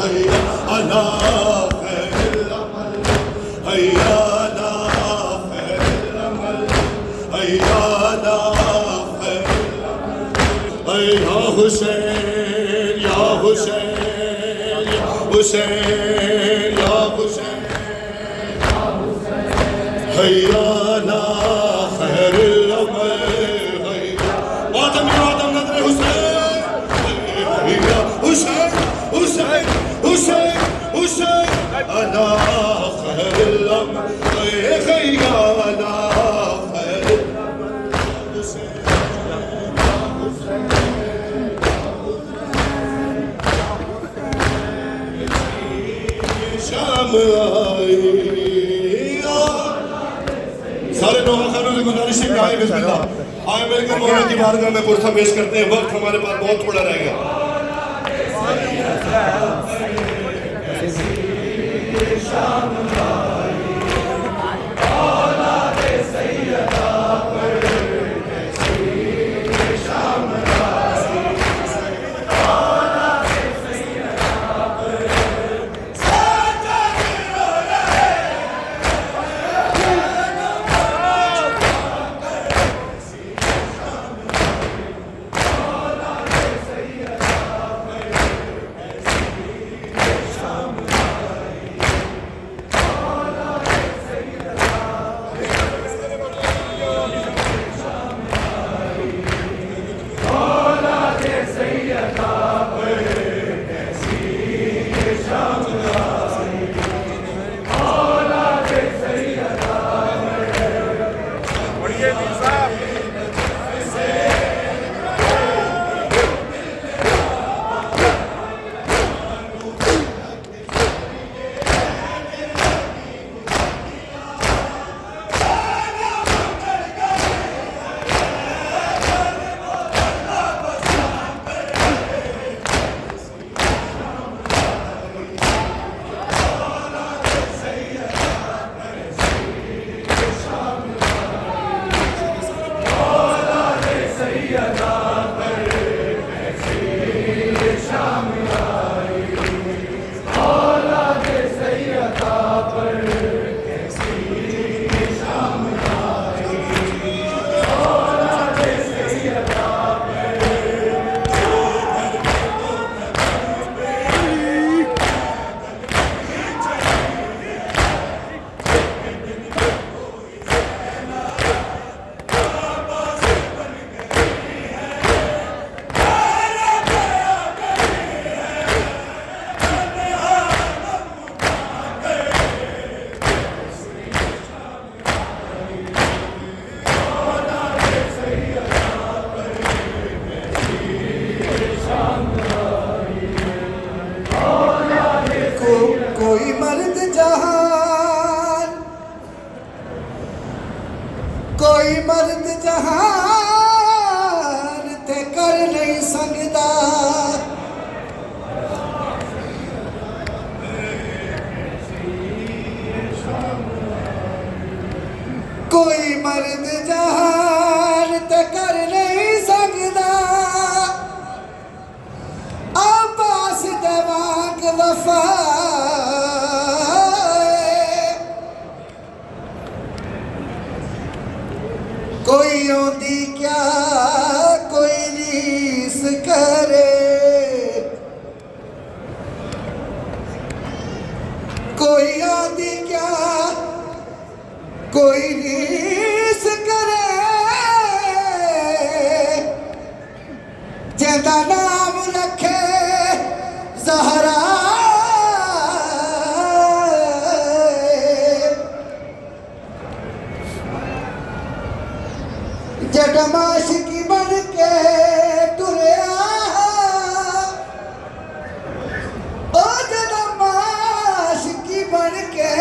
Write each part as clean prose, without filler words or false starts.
हैया अला खैरिल अमल, हैया अला खैरिल अमल, हैया अला खैरिल अमल। या हुसैन या हुसैन या हुसैन या हुसैन, हैया अला खैरिल अमल, हैया आदम या आदम नजर हुसैन, हैया हुसैन हुसैन हुसैन हुसैन अला खैरिल अमल, हैया अला खैरिल अमल, हुसैन शाम आई। सारे लोगों खानों से गुजारिश है कि आए बिस्मिल्लाह, आए मिलकर मौला की बारगाह में पुरसा पेश करते हैं। वक्त हमारे पास बहुत थोड़ा रहेगा। कोई मर्द जहान, कोई मर्द जहान ते कर नहीं सकदा, कोई मर्द जहान ते कर नहीं सकदा, अब्बास दे वांग वफा कोई औंदी क्या कोई रीस करे, कोई औंदी क्या कोई रीस करे, जिंदा नाम रखे ज़हरा, जगमाश की बन के तुरया, ओ जगमाश की बन के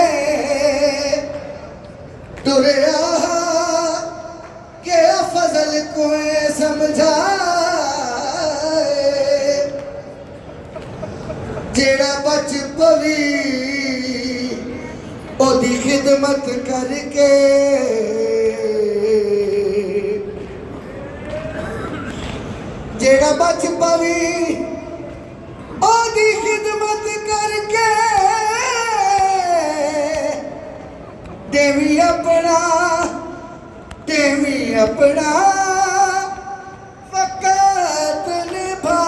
तुरया, के फजल को समझाए, जेड़ा बच पवी ओदी खिदमत करके, जेड़ा बच पवी ओदी खिदमत करके देवी अपना वक़्त निभा।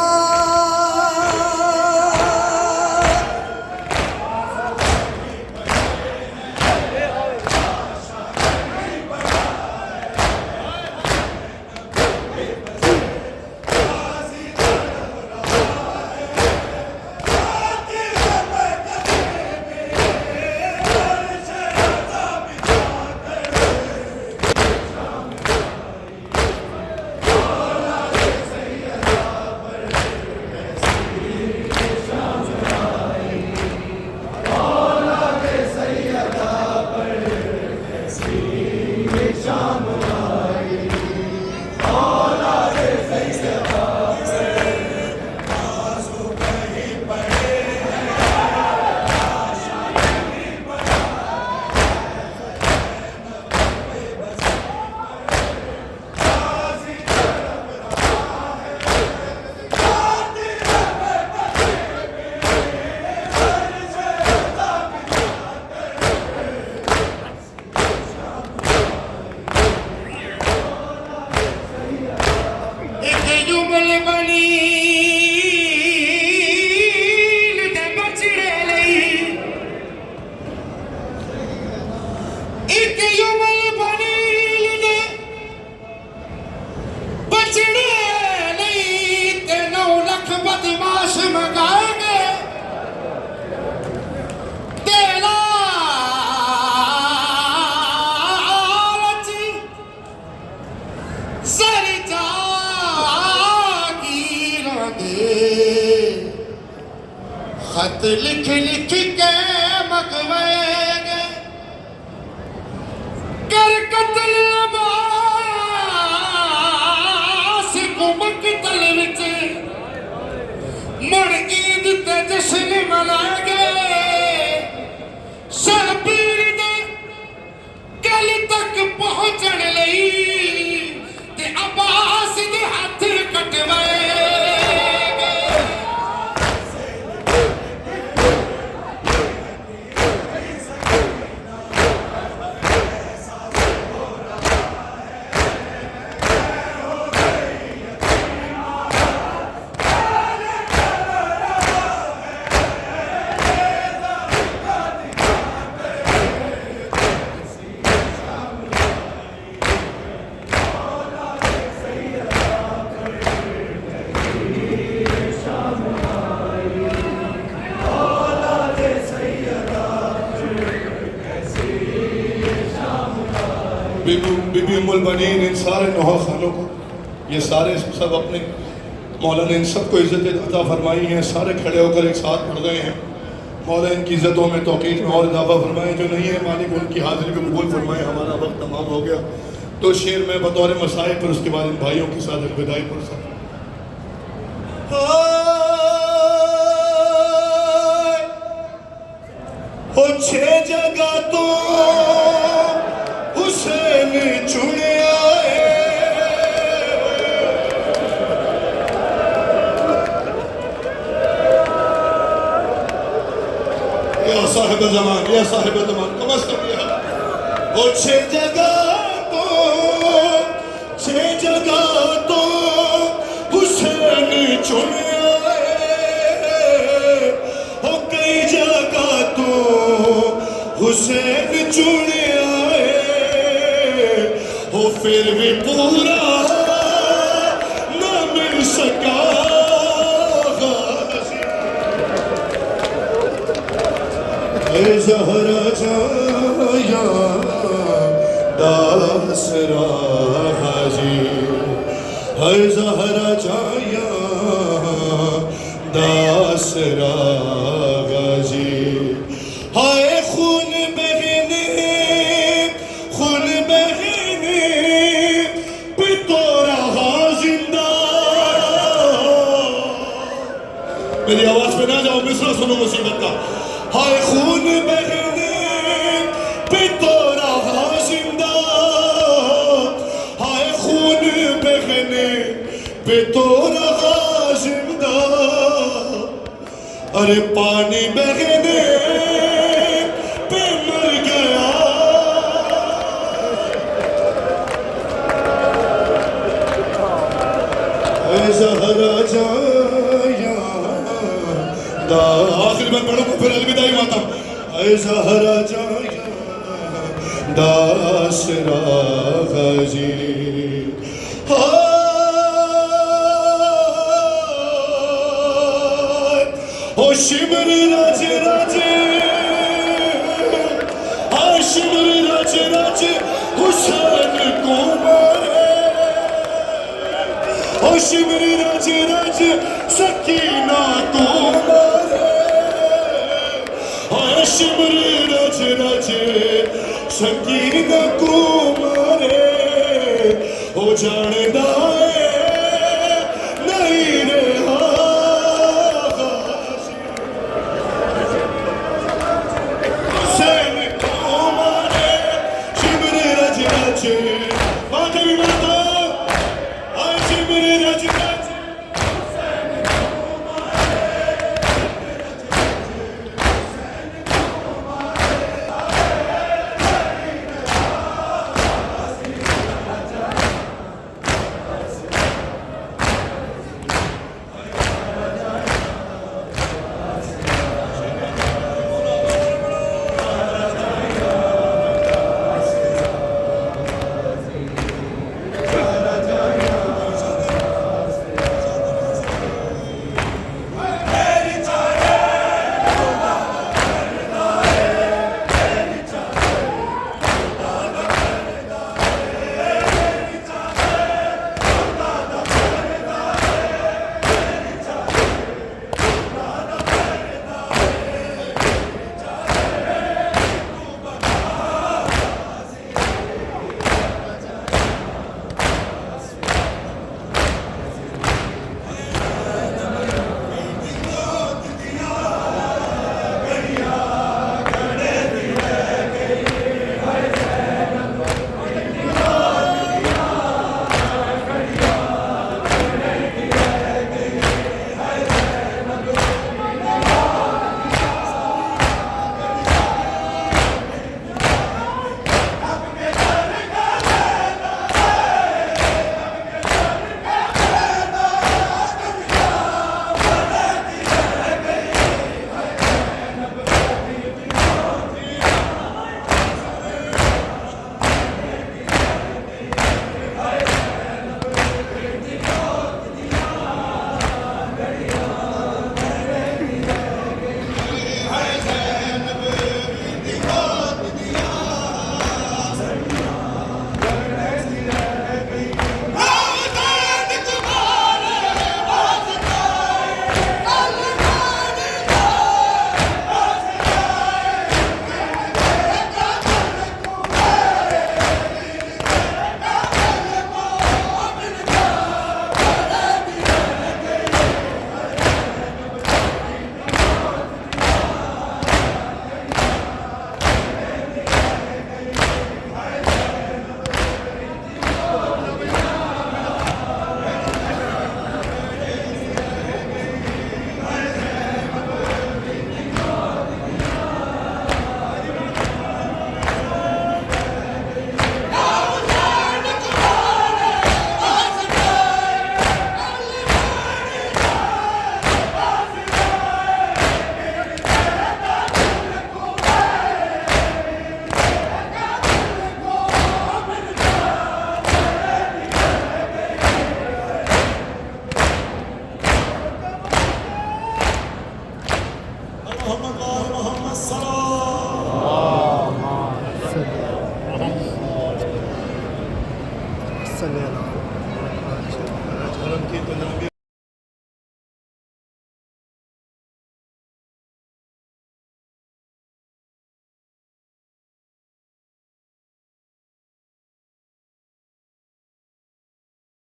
खत लिख लिख के मगवाएंगे कर कतल अब्बास को मकतल विच मुड़ ईद ते जश्न मनाएंगे शबीर दे गल तक पहुंचण लई ते अब्बास दे हाथ कटवाए। बीबी उम्मुल बनीन इन सारे नौहा खानों को ये सारे सब अपने मौला ने इन सबको इज़्ज़त अता फरमाई है। सारे खड़े होकर एक साथ पढ़ गए हैं। मौला इनकी इज़्ज़तों में तौक़ीद में और इजाफा फरमाए। जो नहीं है मालिक उनकी हाज़िरी को कबूल फरमाए। हमारा वक्त तमाम हो गया तो शेर में बतौर मसाइब पर उसके बाद इन भाइयों के साथ विदाई पर छह जगह तो हुसैन चुनिया या साहिब ज़मान कम अज़ कम वो छह जगह तो हुसैन चुनिया हो कई जगह तो हुसैन चुनिया हो फिर भी पूरा न मिल सका। ज़हरा जाया दासरा हाजी है ज़हरा जाया दासरा गाजी हाय खून बहने पे तो रहा जिंदा। मेरी आवाज पे ना जाओ, मिसरा सुनो मुसीबत का। हाय खून बहने पे तो रहा जिंदा, हाय खून बहने पे तो रहा जिंदा। अरे पानी बहने पे मर गया, ज़हरा जाया दा। आखिर में पढ़ूंगा फिर अलविदाई मातम। ज़हरा जाया दासरा गजी ओ शिमर राज राजे, शिमर राज राजे हुसैन को मारे, ओ शिमर राज राज सकीना को मारे, ओ शिमर राज राज सकीना को मारे, ओ जानदा